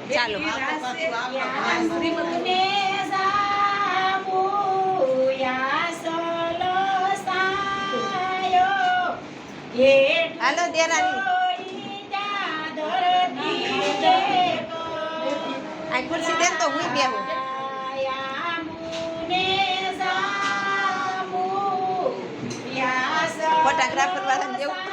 ચાલો હાલો દેરાની આ ખુરશી દે તો હું બેહું ફોટોગ્રાફર વાળાને જેવું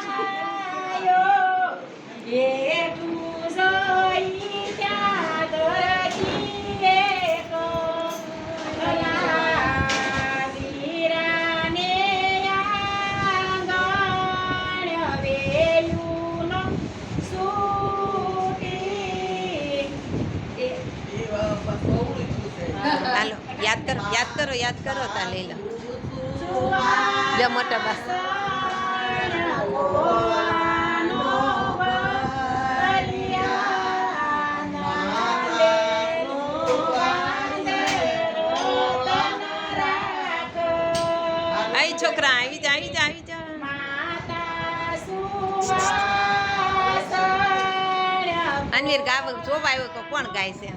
હાલો યાદ કરો તા લઈ લો જો મોટા બા છોકરા આવી જા અનવીર ગાવ જોવા આવ્યો તો કોણ ગાય છે